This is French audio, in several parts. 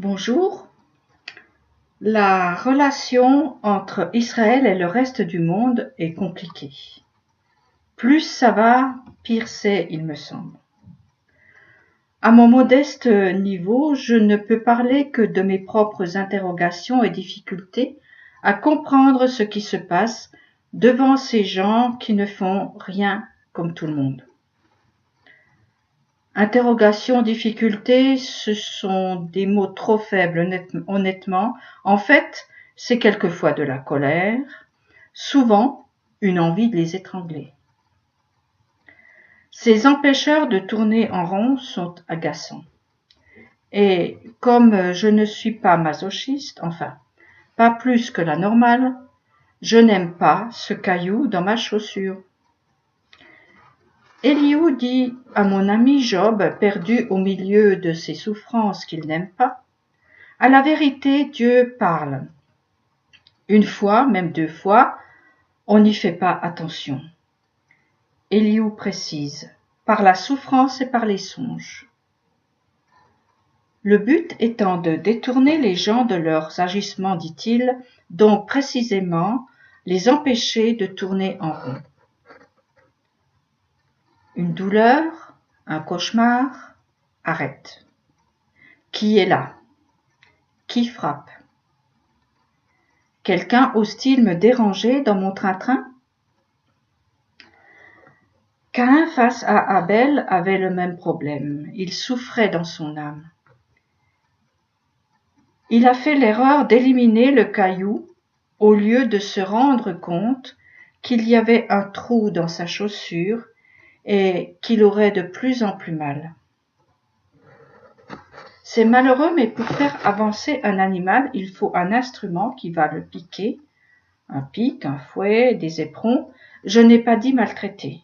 Bonjour. La relation entre Israël et le reste du monde est compliquée. Plus ça va, pire c'est, il me semble. À mon modeste niveau, je ne peux parler que de mes propres interrogations et difficultés à comprendre ce qui se passe devant ces gens qui ne font rien comme tout le monde. Interrogation, difficulté, ce sont des mots trop faibles, honnêtement. En fait, c'est quelquefois de la colère, souvent une envie de les étrangler. Ces empêcheurs de tourner en rond sont agaçants. Et comme je ne suis pas masochiste, enfin, pas plus que la normale, je n'aime pas ce caillou dans ma chaussure. Elihu dit à mon ami Job, perdu au milieu de ces souffrances qu'il n'aime pas, « À la vérité, Dieu parle. Une fois, même 2 fois, on n'y fait pas attention. » Elihu précise, par la souffrance et par les songes. Le but étant de détourner les gens de leurs agissements, dit-il, donc précisément les empêcher de tourner en rond. Une douleur, un cauchemar, arrête. Qui est là? Qui frappe? Quelqu'un ose-t-il me déranger dans mon train-train? Caïn face à Abel avait le même problème. Il souffrait dans son âme. Il a fait l'erreur d'éliminer le caillou au lieu de se rendre compte qu'il y avait un trou dans sa chaussure et qu'il aurait de plus en plus mal. C'est malheureux, mais pour faire avancer un animal, il faut un instrument qui va le piquer, un pic, un fouet, des éperons. Je n'ai pas dit maltraiter.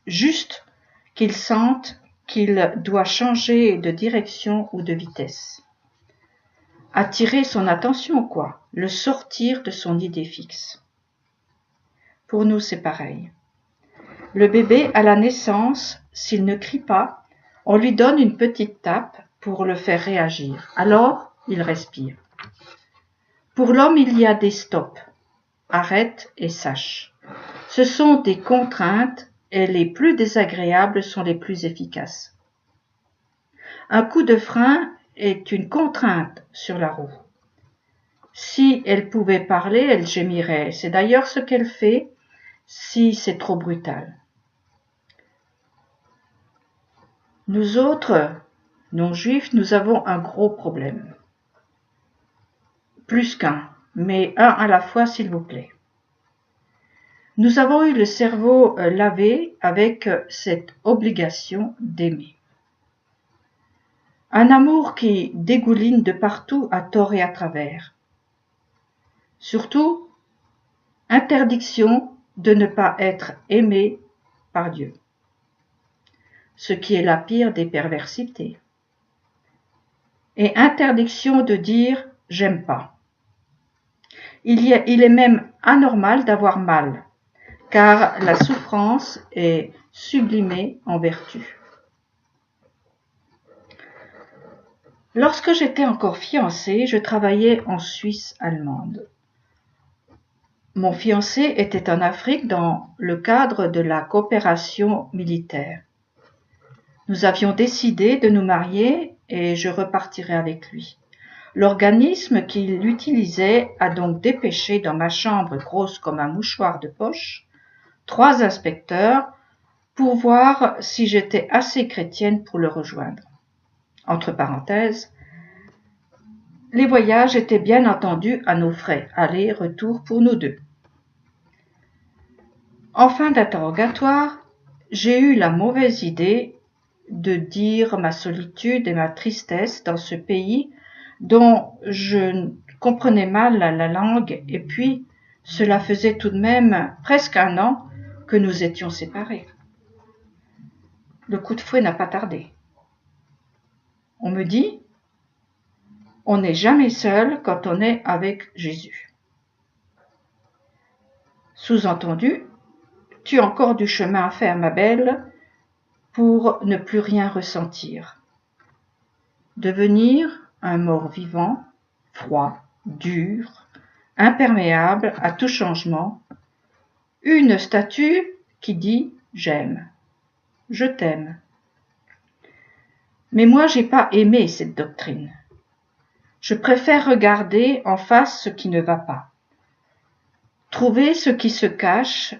Juste qu'il sente qu'il doit changer de direction ou de vitesse. Attirer son attention, quoi, le sortir de son idée fixe. Pour nous, c'est pareil. Le bébé, à la naissance, s'il ne crie pas, on lui donne une petite tape pour le faire réagir. Alors, il respire. Pour l'homme, il y a des stops. Arrête et sache. Ce sont des contraintes et les plus désagréables sont les plus efficaces. Un coup de frein est une contrainte sur la roue. Si elle pouvait parler, elle gémirait. C'est d'ailleurs ce qu'elle fait si c'est trop brutal. Nous autres, non-juifs, nous avons un gros problème. Plus qu'un, mais un à la fois, s'il vous plaît. Nous avons eu le cerveau lavé avec cette obligation d'aimer. Un amour qui dégouline de partout à tort et à travers. Surtout, interdiction de ne pas être aimé par Dieu. Ce qui est la pire des perversités. Et interdiction de dire « j'aime pas ». Il est même anormal d'avoir mal, car la souffrance est sublimée en vertu. Lorsque j'étais encore fiancée, je travaillais en Suisse allemande. Mon fiancé était en Afrique dans le cadre de la coopération militaire. Nous avions décidé de nous marier et je repartirai avec lui. L'organisme qu'il utilisait a donc dépêché dans ma chambre grosse comme un mouchoir de poche 3 inspecteurs pour voir si j'étais assez chrétienne pour le rejoindre. Entre parenthèses, les voyages étaient bien entendu à nos frais, aller-retour pour nous deux. En fin d'interrogatoire, j'ai eu la mauvaise idée de dire ma solitude et ma tristesse dans ce pays dont je comprenais mal la langue, et puis cela faisait tout de même presque 1 an que nous étions séparés. Le coup de fouet n'a pas tardé. On me dit, on n'est jamais seul quand on est avec Jésus. Sous-entendu, tu as encore du chemin à faire, ma belle, pour ne plus rien ressentir. devenir un mort vivant, froid, dur, imperméable à tout changement, une statue qui dit « j'aime »,« je t'aime ». Mais moi j'ai pas aimé cette doctrine. Je préfère regarder en face ce qui ne va pas. Trouver ce qui se cache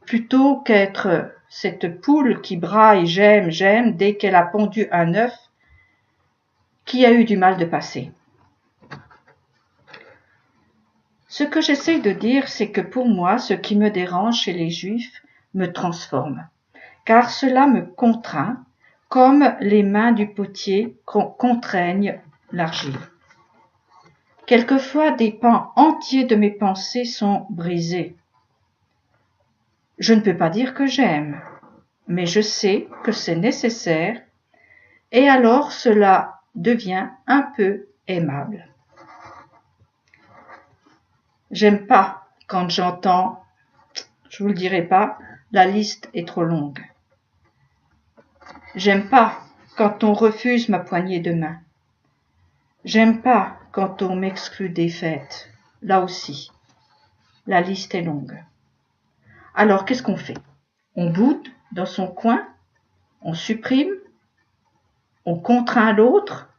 plutôt qu'être cette poule qui braille « j'aime, j'aime » dès qu'elle a pondu un œuf qui a eu du mal de passer. Ce que j'essaie de dire, c'est que pour moi, ce qui me dérange chez les Juifs me transforme, car cela me contraint, comme les mains du potier contraignent l'argile. Quelquefois, des pans entiers de mes pensées sont brisés. Je ne peux pas dire que j'aime, mais je sais que c'est nécessaire, et alors cela devient un peu aimable. J'aime pas quand j'entends, je vous le dirai pas, la liste est trop longue. J'aime pas quand on refuse ma poignée de main. J'aime pas quand on m'exclut des fêtes. Là aussi, la liste est longue. Alors qu'est-ce qu'on fait? On boude dans son coin? On supprime? On contraint l'autre?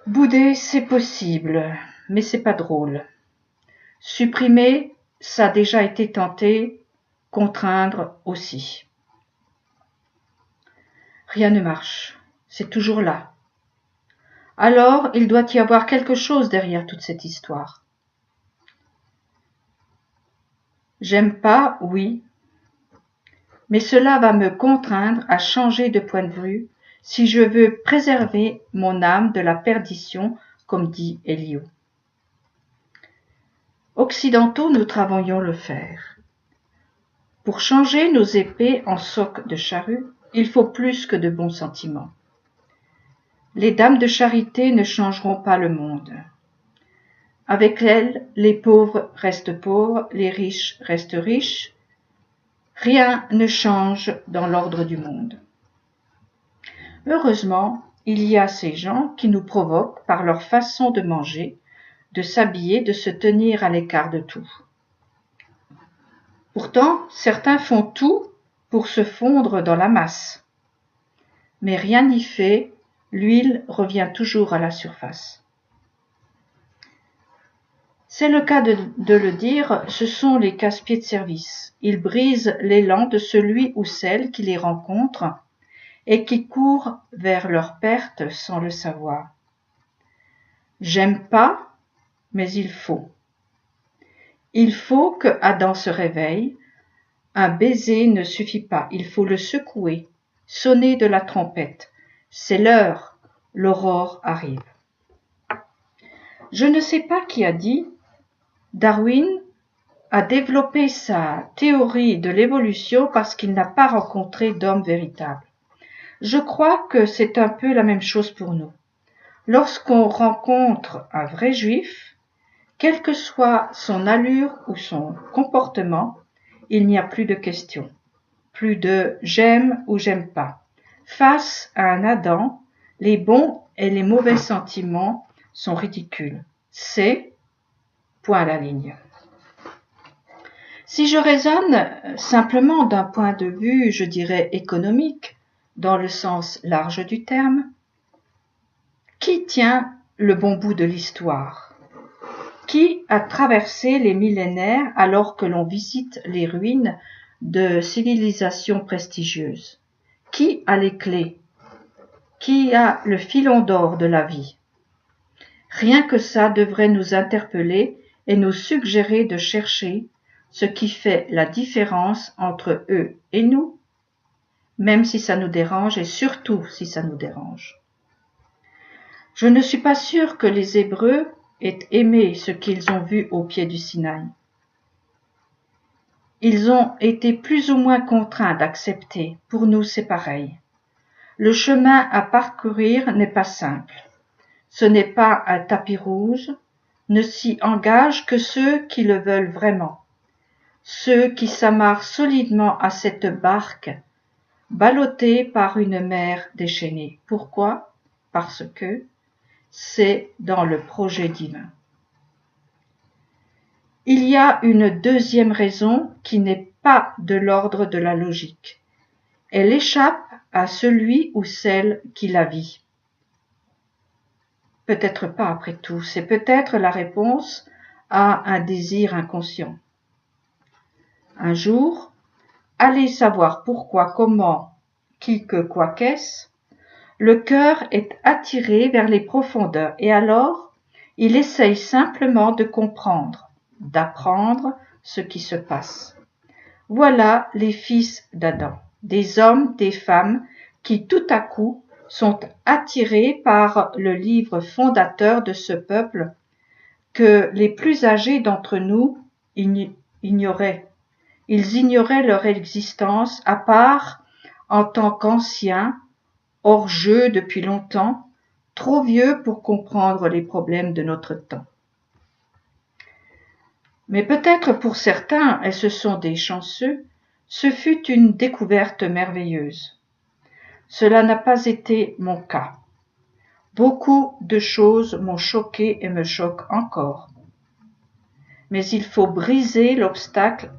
Bouder, c'est possible, mais c'est pas drôle. Supprimer, ça a déjà été tenté, contraindre aussi. Rien ne marche, c'est toujours là. Alors, il doit y avoir quelque chose derrière toute cette histoire. J'aime pas, oui, mais cela va me contraindre à changer de point de vue si je veux préserver mon âme de la perdition, comme dit Eliot. Occidentaux, nous travaillons le fer. Pour changer nos épées en socs de charrue, il faut plus que de bons sentiments. Les dames de charité ne changeront pas le monde. Avec elles, les pauvres restent pauvres, les riches restent riches. Rien ne change dans l'ordre du monde. Heureusement, il y a ces gens qui nous provoquent par leur façon de manger, de s'habiller, de se tenir à l'écart de tout. Pourtant, certains font tout pour se fondre dans la masse. Mais rien n'y fait, l'huile revient toujours à la surface. C'est le cas de le dire, ce sont les casse-pieds de service. Ils brisent l'élan de celui ou celle qui les rencontre et qui court vers leur perte sans le savoir. J'aime pas, mais il faut. Il faut que Adam se réveille. Un baiser ne suffit pas, il faut le secouer, sonner de la trompette. C'est l'heure, l'aurore arrive. Je ne sais pas qui a dit, Darwin a développé sa théorie de l'évolution parce qu'il n'a pas rencontré d'homme véritable. Je crois que c'est un peu la même chose pour nous. Lorsqu'on rencontre un vrai juif, quelle que soit son allure ou son comportement, il n'y a plus de question, plus de j'aime ou j'aime pas. Face à un Adam, les bons et les mauvais sentiments sont ridicules. C'est point à la ligne. Si je raisonne simplement d'un point de vue, je dirais, économique, dans le sens large du terme, qui tient le bon bout de l'histoire? Qui a traversé les millénaires alors que l'on visite les ruines de civilisations prestigieuses? Qui a les clés? Qui a le filon d'or de la vie? Rien que ça devrait nous interpeller et nous suggérer de chercher ce qui fait la différence entre eux et nous, même si ça nous dérange et surtout si ça nous dérange. Je ne suis pas sûre que les Hébreux aient aimé ce qu'ils ont vu au pied du Sinaï. Ils ont été plus ou moins contraints d'accepter. Pour nous, c'est pareil. Le chemin à parcourir n'est pas simple. Ce n'est pas un tapis rouge, ne s'y engagent que ceux qui le veulent vraiment. Ceux qui s'amarrent solidement à cette barque, ballottée par une mer déchaînée. Pourquoi? parce que c'est dans le projet divin. Il y a une deuxième raison qui n'est pas de l'ordre de la logique. Elle échappe à celui ou celle qui la vit. Peut-être pas après tout, c'est peut-être la réponse à un désir inconscient. Un jour, allez savoir pourquoi, comment, qui, que, quoi, qu'est-ce, le cœur est attiré vers les profondeurs et alors il essaye simplement de comprendre, d'apprendre ce qui se passe. Voilà les fils d'Adam, des hommes, des femmes qui tout à coup sont attirés par le livre fondateur de ce peuple que les plus âgés d'entre nous ignoraient. Ils ignoraient leur existence à part en tant qu'anciens, hors jeu depuis longtemps, trop vieux pour comprendre les problèmes de notre temps. Mais peut-être pour certains, et ce sont des chanceux, ce fut une découverte merveilleuse. Cela n'a pas été mon cas. Beaucoup de choses m'ont choqué et me choquent encore. Mais il faut briser l'obstacle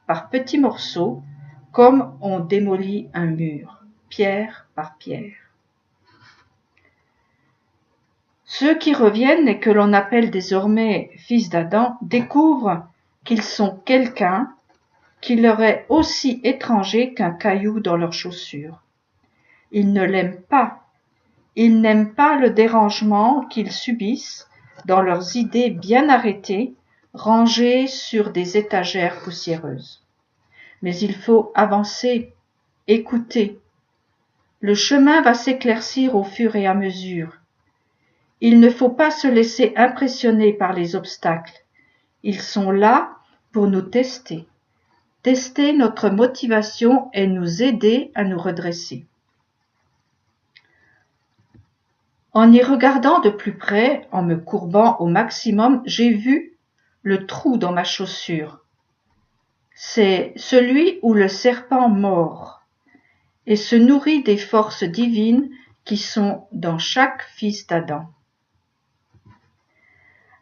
par petits morceaux, comme on démolit un mur, pierre par pierre. Ceux qui reviennent et que l'on appelle désormais fils d'Adam découvrent qu'ils sont quelqu'un qui leur est aussi étranger qu'un caillou dans leurs chaussures. Ils ne l'aiment pas. Ils n'aiment pas le dérangement qu'ils subissent dans leurs idées bien arrêtées, rangées sur des étagères poussiéreuses. Mais il faut avancer, écouter. Le chemin va s'éclaircir au fur et à mesure. Il ne faut pas se laisser impressionner par les obstacles. Ils sont là pour nous tester notre motivation et nous aider à nous redresser. En y regardant de plus près, en me courbant au maximum, j'ai vu le trou dans ma chaussure. C'est celui où le serpent mord et se nourrit des forces divines qui sont dans chaque fils d'Adam.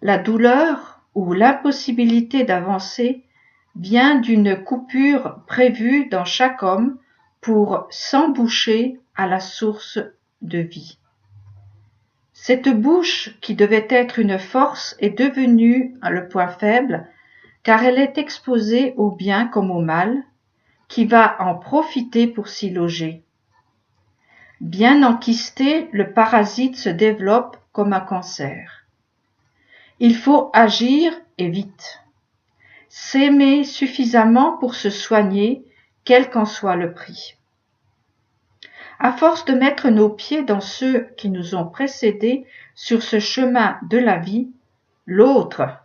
La douleur ou l'impossibilité d'avancer vient d'une coupure prévue dans chaque homme pour s'emboucher à la source de vie. Cette bouche, qui devait être une force, est devenue le point faible, car elle est exposée au bien comme au mal, qui va en profiter pour s'y loger. Bien enquisté, le parasite se développe comme un cancer. Il faut agir et vite. S'aimer suffisamment pour se soigner, quel qu'en soit le prix. À force de mettre nos pieds dans ceux qui nous ont précédés sur ce chemin de la vie, l'autre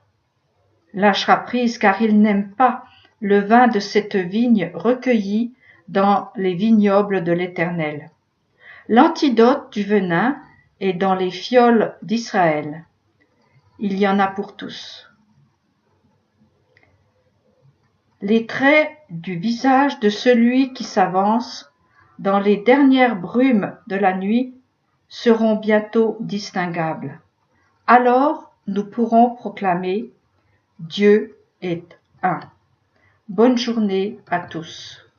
lâchera prise car il n'aime pas le vin de cette vigne recueillie dans les vignobles de l'Éternel. L'antidote du venin est dans les fioles d'Israël. Il y en a pour tous. Les traits du visage de celui qui s'avance dans les dernières brumes de la nuit seront bientôt distinguables. Alors nous pourrons proclamer Dieu est un. Bonne journée à tous.